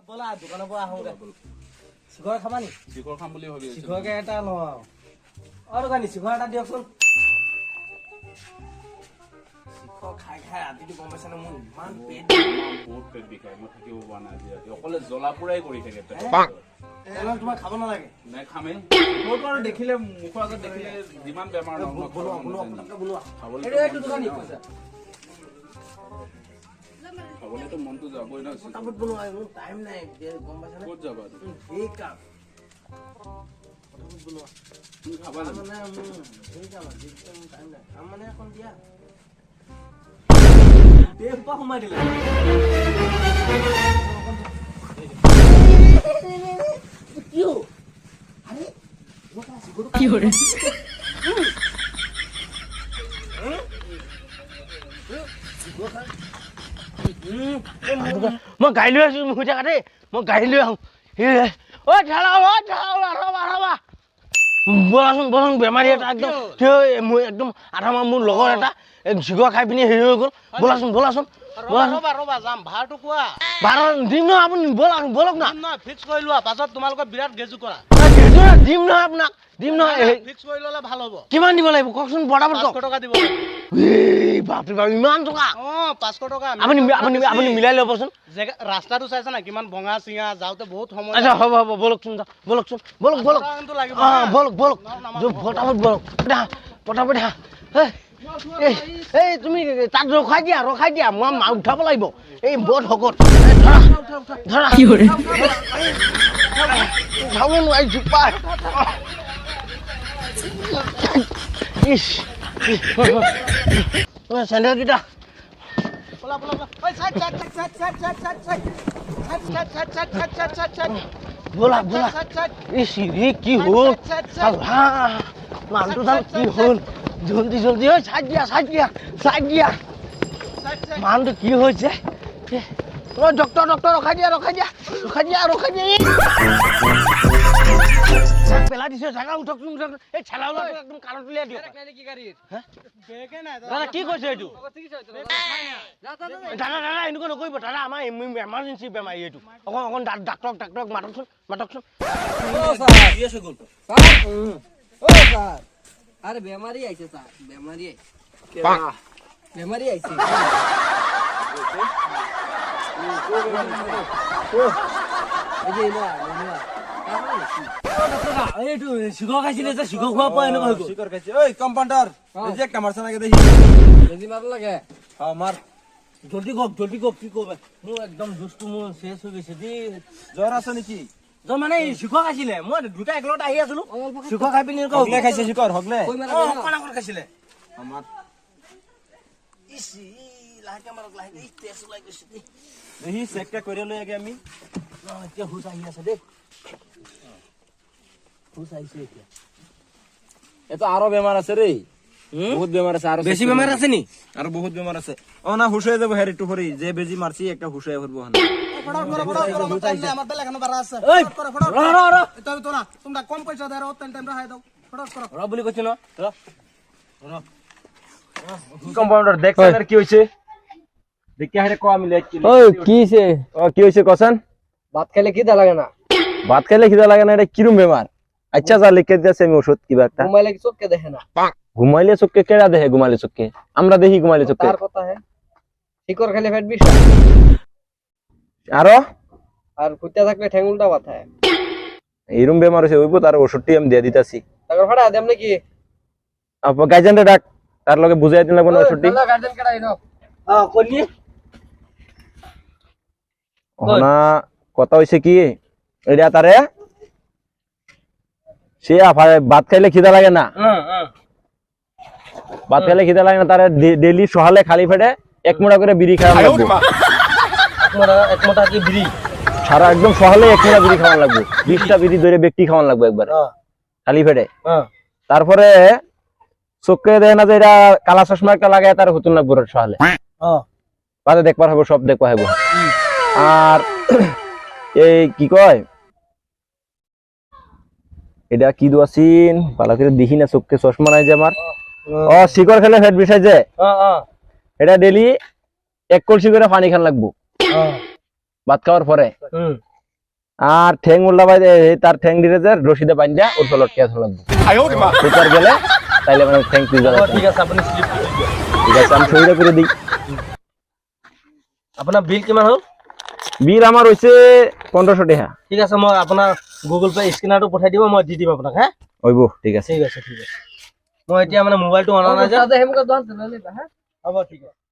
বলা দোকানৰ পৰা আহোগে চিখৰ খাবা নি চিখৰ খাম বুলি ভাবি আছো চিখৰকে এটা লওঁ আৰু গানি চিখৰ এটা দিয়কচোন চিখৰ খাই খাই ৰাতিটো গম পাইছে ন মোৰ ইমান পেট বহুত পেট বিষাই মই থাকিব পৰা নাই আজি ৰাতি অকলে জ্বলা পোৰাই কৰি থাকে পেট তোমাক খাব নালাগে নাই খামেই মোৰ আৰু দেখিলে মুখৰ আগত দেখিলে যিমান বেমাৰ নহওক খাবলেতো মনটো যাবই ন ফটাফট বনোৱা মোৰ টাইম নাই গম পাইছা ক'ত যাবা এই কাম ফটাফট বনোৱা তুমি খাবা মানে মোৰ এই কাম টাইম নাই কাম মানে এখন দিয়া দেহপা সোমাই দিলে কি কৰে মই গাড়ী লৈ আছো মুখতে কাটে মই গাড়ী লৈ আহোঁ বলাচোন বলাচোন বেমাৰী এটা একদম একদম আধা মোৰ লগৰ এটা চিখৰ খাই পিনি হেৰি হৈ গ'ল বলাচোন বলাচোন যাম ভাড়াটো কোৱা ভাড়া দিম নহয় আপুনি বলক না ফিক্স কৰি লোৱা পাছত তোমালোকে বিৰাট গেজু কৰা দিম নহয় আপোনাক দিম নহয় ফিক্স কৰি ল'লে ভাল হ'ব কিমান দিব লাগিব কওকচোন বৰাবৰ 500 টকা দিব বাপৰে বাপ ইমান টকা 500 টকা আপুনি মিলাই ল'বচোন ৰাস্তাটো চাইছা না কিমান ভঙা চিঙা যাওঁতে বহুত সময় আচ্ছা হ'ব হ'ব বলকচোন বলকচোন বলক বলক ফটাফট বলক পটাপট এই তুমি তাত ৰখাই দিয়া মই উঠাব লাগিব এই বৰ শকত ধৰা কি কৰে উঠাব নোৱাৰিছো পাই চেণ্ডেলকেইটা বলা বলা কি হ'ল মানুহটো জানো কি হ'ল জলদি জলদি চাই দিয়া মানুহটো কি হৈছে ডক্টৰ ৰখাই দিয়া পেলাই দিছে জাগা উঠকচোন এই ঠেলা একদম কাণত উলিয়াই দিয়ক দাদা কি কৈছে এইটো দাদা এনেকুৱা নকৰিব দাদা আমাৰ এমাৰ্জেঞ্চি বেমাৰী এইটো অকণ ডাক্তৰক মাতকচোন আৰে বেমাৰি আইছে স্যাৰ বেমাৰি আইছে এইটো চিখৰ খাইছিলে যে চিখৰ খোৱা পৰা এনেকুৱা হৈ গ'ল চিখৰ খাইছে ঐ কম্পাউণ্ডাৰ ৰিজেক্ট মাৰছ নাগে দেখি বেজি মাৰ লাগে মাৰ জলদি কক কি কবা মোৰ একদম জুচটো মোৰ শেষ হৈ গৈছে দেই জ্বৰ আছে নেকি জ্বৰ মানে চিখৰ খাইছিলে মই দুটা একেলগত আহি আছিলো চিখৰ খাই পিনি হগলে খাইছে চিখৰ হগলে অকণ খাইছিলে আমাৰ লাহেকে মাৰক লাহেকে তেজ ওলাই গৈছে দেই দেহি চেকটা কৰি লৈ আগে আমি এতিয়া হুচ আহি আছে দেই হুচ আহিছে এতিয়া এটো আৰু বেমাৰ আছে ৰে বহুত বেমাৰ আছে আৰু বেছি বেমাৰ আছে নি আৰু বহুত বেমাৰ আছে না হুশ হয়ে যাব হেৰিটো ভৰি যে বেজি মারছি একটা হুশ হয়ে পড়বো বুলি কৈছে ন কম্পাউন্ডার দেখ কি হইছে দেখি আরে কো আমি লেখছি কি হৈছে কচোন ভাত খাইলে কি দা লাগে না ভাত খাইলে খিদা লাগে না এটা কিরম বেমার আচ্ছা যা লিখে দিয়েছে আমি ওষুধ কিবা একটা ঘুমাইলে কি চোখকে দেখে না ঘুমাইলে চোখকে কেডা দেখে ঘুমাইলে চোখকে আমরা দেখি ঘুমাইলে চোখকে তার কথা है শিকর খেলে পেট বিষা আরো আর কুত্তা থাকলে ঠ্যাং উল্টা ব্যথা হয় এরম বেমার হইছে ওইব তার ওষুধটি আমি দিয়ে দিতাছি তারপর ফাড়া দেম নাকি গাইজেনরে ডাক তার লগে বুঝাই দিন লাগবে না ওষুধটি গার্ডেন কেডাই নো কোনি না কথা হইছে কি এটা তারে সে ভাত খাইলে খিদা লাগে না ভাত খাইলে খিদা লাগে না তারে ডেইলি সকালে খালি পেটে এক মোটা করে বিড়ি খাওয়া লাগবে এক মোটা কি বিড়ি সারা একদম সকালে এক মোটা বিড়ি খাওয়া লাগবে 20টা বিড়ি ধরে ব্যক্তি খাওয়া লাগবে একবার খালি পেটে তারপরে চোখে দেয় না যে এটা কালা চশমা একটা লাগায় তার হুতুন লাগবে সকালে বাদে দেখবার হবে সব দেখবা হবে আর এই কি কয় এটা কি দোয়াছিন ভালো করে দেখি না চোখে চশমা নাই যে আমার শিকড় খেলে ফেট বিষাই যে এটা ডেইলি 1 কলসি করে পানি খান লাগবো ভাত খাওয়ার পরে আর ঠ্যাং উল্টাবাই তার ঠ্যাং দিলে যে রশিদে বান্ধা ওর তলত কে আসা লাগবে সুপার গেলে তাইলে মানে ঠ্যাং তুই যাবে ঠিক আছে আপুনি স্লিপ ঠিক আছে আমি সহিটা করে দিই আপোনাৰ বিল কিমান হ'ল বিল আমাৰ হইছে 1500 টাকা ঠিক আছে মই আপোনাৰ গুগল পে স্কেনাৰটো পঠাই দিব মই দি দিম আপোনাক হা হইব ঠিক আছে ঠিক আছে মই এতিয়া মানে মোবাইলটো অনা নাই যে হ'ব ঠিক আছে